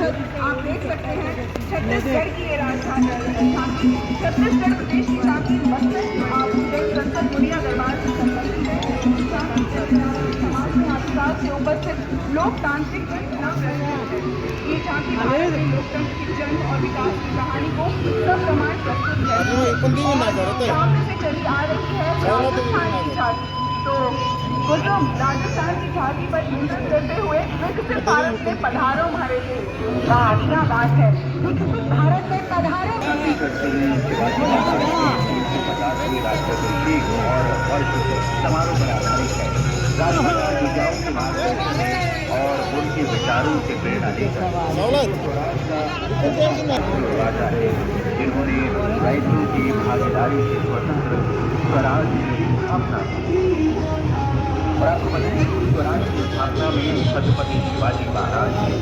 आप देख सकते हैं छत्तीसगढ़ की ये राजधानी झांकी, छत्तीसगढ़ प्रदेश की झांकी मस्तक संसद दुनिया दरबार से संबंधित है। झांकी छत्तीसगढ़ समाज में आदिवास से उपस्थित लोकतांत्रिक ये झांकी भारत में लोकतंत्र की जन्म और विकास की कहानी को सप्रमाण प्रस्तुत है। सामने से चली आ रही है राजस्थान की झांकी। तो कुसुम राजस्थान की झांकी पर मुंडन करते हुए विकसित भारत में पधारो हमारे देश। क्या बात है, विकसित भारत में पधारो। और वर्ष समारोह पर आधारित है। राजमाता पूजाओं के मार्ग और उनके विचारों से प्रेरणा लेकर राजा है जिन्होंने राइतों की भागीदारी से स्वतंत्र स्वराज की स्थापना की। और आपको बताएं कि स्वराज की स्थापना में छत्रपति शिवाजी महाराज के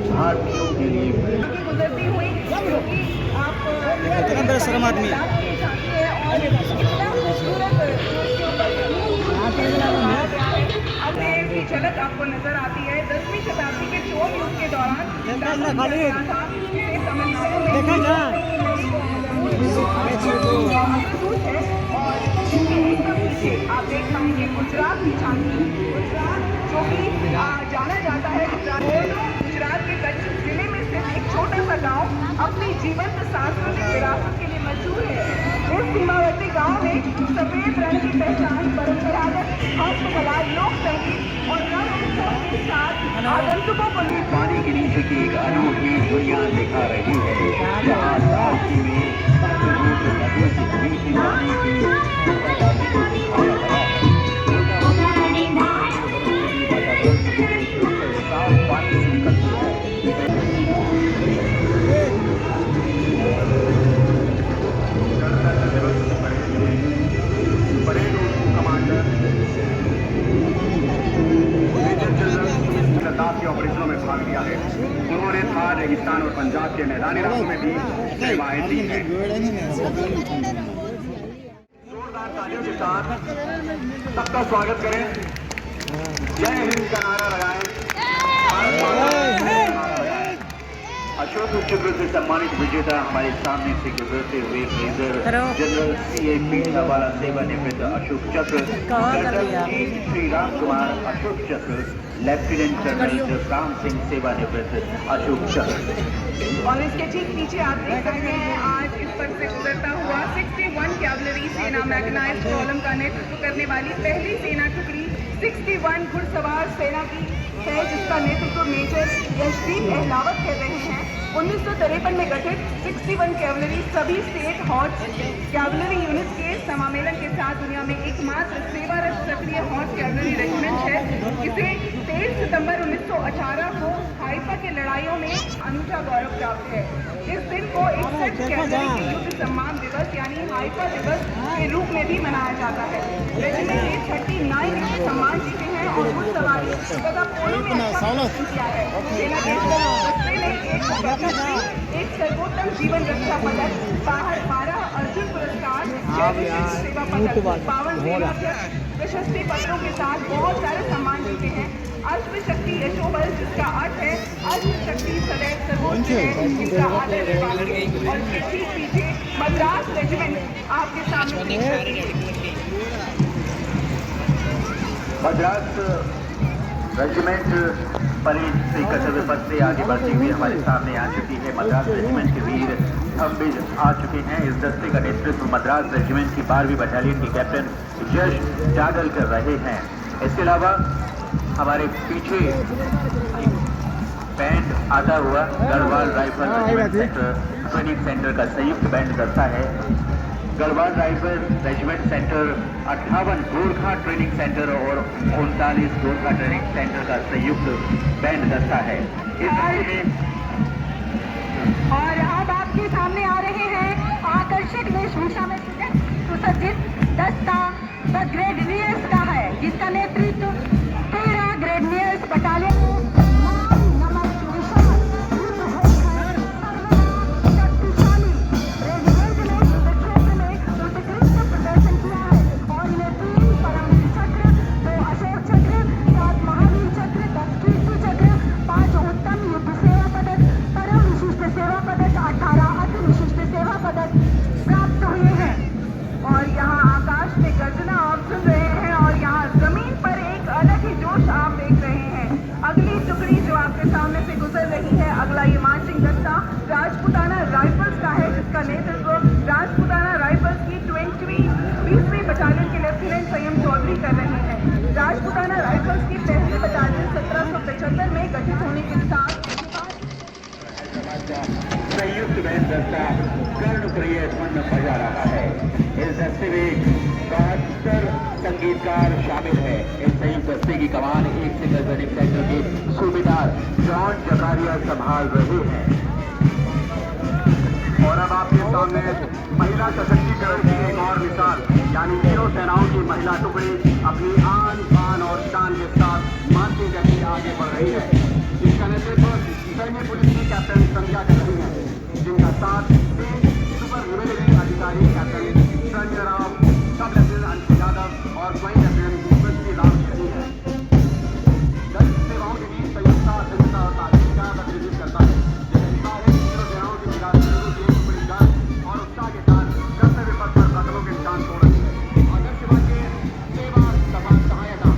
भारतीयों के लिए गुजरती हुई क्योंकि आप शर्म आदमी की झलक आपको नजर आती है। 10वीं शताब्दी के चोल युग के दौरान आप देख पाएंगे गुजरात की झांकी। गुजरात जो कि जाना जाता है गुजरात के कच्छ जिले में स्थित एक छोटा सा गांव अपनी जीवंत सांस्कृतिक विरासत के लिए मशहूर है। इस सीमावर्ती गांव में सफेद रंग की पहचान परंपरागत हस्तकला, लोक संगीत और रंग उत्सव के साथ आगंतुकों को पानी के नीचे की एक अनोखी दुनिया दिखा रही है, जहाँ साथी में नदियों की बीच पानी की दिखाया गया है। साफ पानी से निकलती है। परेड कमांडर लद्दाख के ऑपरेशनों में भाग लिया है। उन्होंने थार, रेगिस्तान और पंजाब के मैदानी इलाकों में भी सेवाएं दी हैं। जोरदार तालियों के साथ सबका स्वागत करें। जय हिंद का नारा लगाएं। अशोक चक्र से सम्मानित विजेता हमारे सामने से गुजरते हुए मेजर जनरल C.A. पीठावाला सेवानिवृत्त अशोक चक्र, श्री राम कुमार अशोक चक्र, लेफ्टिनेंट जनरल जसराम सिंह सेवानिवृत्त अशोक चक्र। और इसके ठीक पीछे आप देख सकते हैं आज इस पर से गुजरता हुआ 61 कैवलरी सेना मैकेनाइज्ड कॉलम का नेतृत्व करने वाली पहली सेना टुकड़ी 61 घुड़सवार सेना की है, जिसका नेतृत्व मेजर यशदीप अहलावत कर रहे हैं। 1953 में गठित 61 कैवलरी सभी स्टेट हॉर्स कैवलरी यूनिट के समामेलन के साथ दुनिया में एकमात्र सेवारत सक्रिय हॉर्स कैवलरी रेजिमेंट है। इसे 23 सितंबर 1918 को हाइफा के लड़ाइयों में अनूठा गौरव प्राप्त है। इस दिन को 61 कैवलरी के युद्ध सम्मान दिवस यानी हाइफा दिवस के रूप में भी मनाया जाता है। रेजिमेंट ने 39 युद्ध सम्मान जीते हैं और घुड़सवारी तथा पोलो में अच्छा प्रदर्शन किया है। सेना के बच्चे ने एक सर्वोत्तम जीवन रक्षा पदक, 12 अर्जुन पुरस्कार, सेवा पदक, 52 प्रशस्ति पत्रों के साथ बहुत सारे सम्मान जीते हैं। अश्व शक्ति यशोबल, जिसका अर्थ है अश्व शक्ति सदैव सर्वोच्च है, जिसका आदर है। और ठीक पीछे मद्रास रेजिमेंट आपके सामने देख सकते हैं। मद्रास रेजिमेंट परेड से कर्तव्य पथ से आगे बढ़ती हुई हमारे सामने आ चुकी है। मद्रास रेजिमेंट के वीर थम्बिज आ चुके हैं। इस दस्ते का नेतृत्व मद्रास रेजिमेंट की 12वीं बटालियन के कैप्टन यश जागल कर रहे हैं। इसके अलावा हमारे पीछे बैंड आता हुआ Garhwal rifle regiment training centre का संयुक्त बैंड दस्ता है। Garhwal rifle regiment centre 58 Gorkha training centre और 39 गोरखा ट्रेनिंग सेंटर का संयुक्त बैंड दस्ता है। और अब आपके सामने आ रहे हैं आकर्षक वेशभूषा में सुसज्जित दस्ता द ग्रेडनियर्स का है, जिसका नेतृत्व 13 ग्रेडनियर्स बटालियन उत्तम टुकड़ी जो आपके सामने से गुजर रही है, अगला ये मार्चिंग दस्ता राजपूताना राइफल्स का है, जिसका नेतृत्व राजपूताना राइफल्स की 20वीं बटालियन के लेफ्टिनेंट संयम चौधरी कर रहे हैं। राजपूताना राइफल्स की पहली बटालियन 1775 में गठित होने के साथ संयुक्त बैंड दस्ता कर्णप्रिय स्मरण बजा रहा है। इस दस्ते में 72 संगीतकार शामिल है। इस संयुक्त दस्ते की कमान एक सिंगल रनिंग सेंटर के सूबेदार जॉन जकारिया संभाल रहे हैं। और अब आपके सामने महिला सशक्तिकरण की एक और मिसाल, यानी तीनों सेनाओं की महिला टुकड़ी अपनी आन बान और शान के साथ मार्चिंग करके आगे बढ़ रही है। इसका नेतृत्व सैन्य पुलिस की कैप्टन संध्या कर रही है, जिनका साथ सुपर रिवेलिटी अधिकारी कैप्टन संजय राव, सब लेफ्टिनेंट अंशु यादव और ज्वाइंट लेफ्टिनेंट पृथ्वी राम शरी है। दल सेवाओं के बीच संयुक्ता अध्यक्षता और ताकत का प्रतिनिधित्व करता है। तीनों सेनाओं की और उत्साह के साथ कर्तव्य पथ पर कदमों के निशान छोड़ रही है। आदर्श वाक्य सेवा सभा सहायता।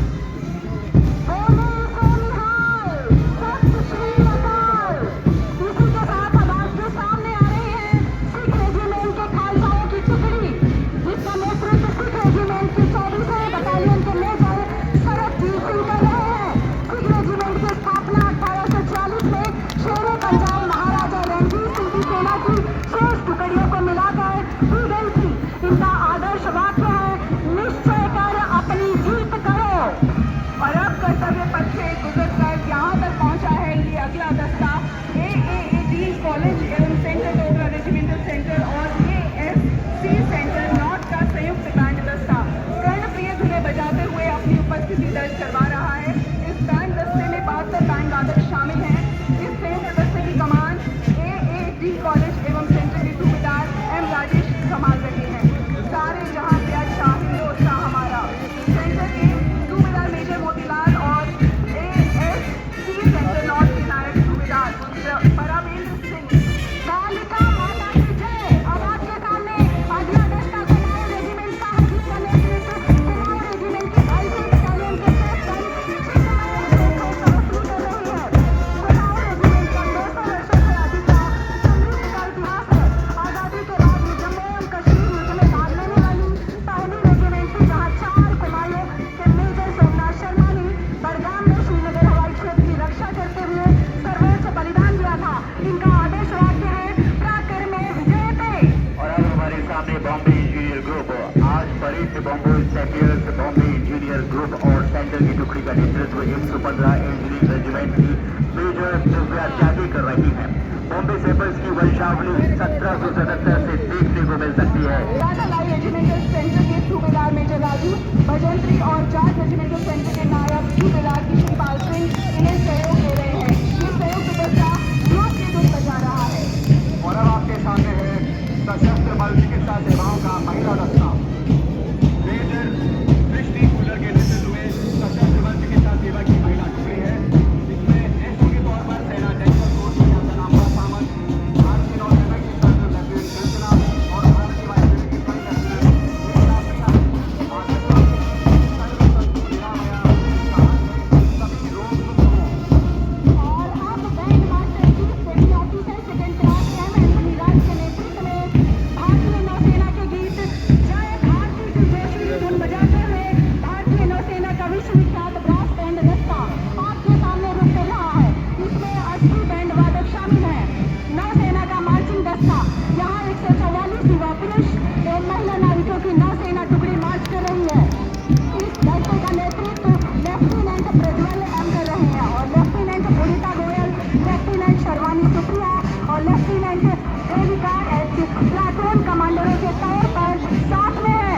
बॉम्बे इंजीनियर ग्रुप और सेंटर की टुकड़ी का नेतृत्व 115 इंजीनियरिंग रेजिमेंट की मेजर दिव्या त्यागी कर रही है। बॉम्बे सेपर्स की वंशावली 1777 से देखने को मिल सकती है। रेजिमेंटल सेंटर के सूबेदार मेजर राजू भजंत्री और जाट रेजिमेंटल सेंटर के नायब सूबेदार कृष्णपाल सिंह इन्हें सहयोग दे रहे हैं। ये संयुक्त दस्ता योग के दूत बजा रहा है। और अब आपके सामने है सशस्त्र बल चिकित्सा सेवाओं का महिला दस्ता। मेजर दृष्टि कूलर के नेतृत्व में सशस्त्र बल चिकित्सा सेवा की महिला टुकड़ी है, जिसमें एसओ के तौर पर सेना टेक्निकल कोर्स की कैप्टन अमृता सामंत, भारतीय नौसेना की कर्नल लेफ्टिनेंट कृष्णा और भारतीय वायुसेना की फ्लाइट कमांडरों के तौर पर साथ में है।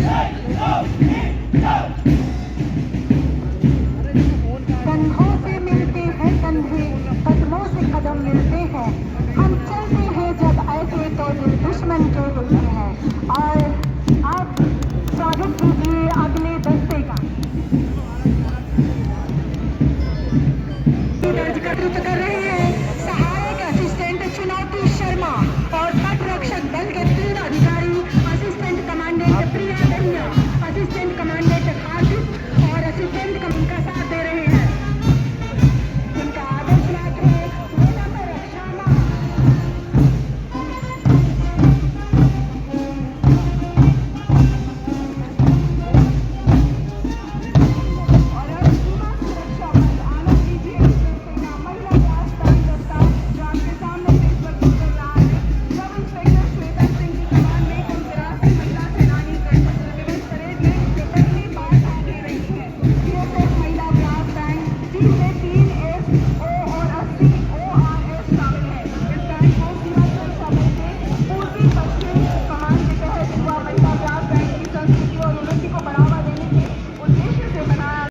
Hey, oh,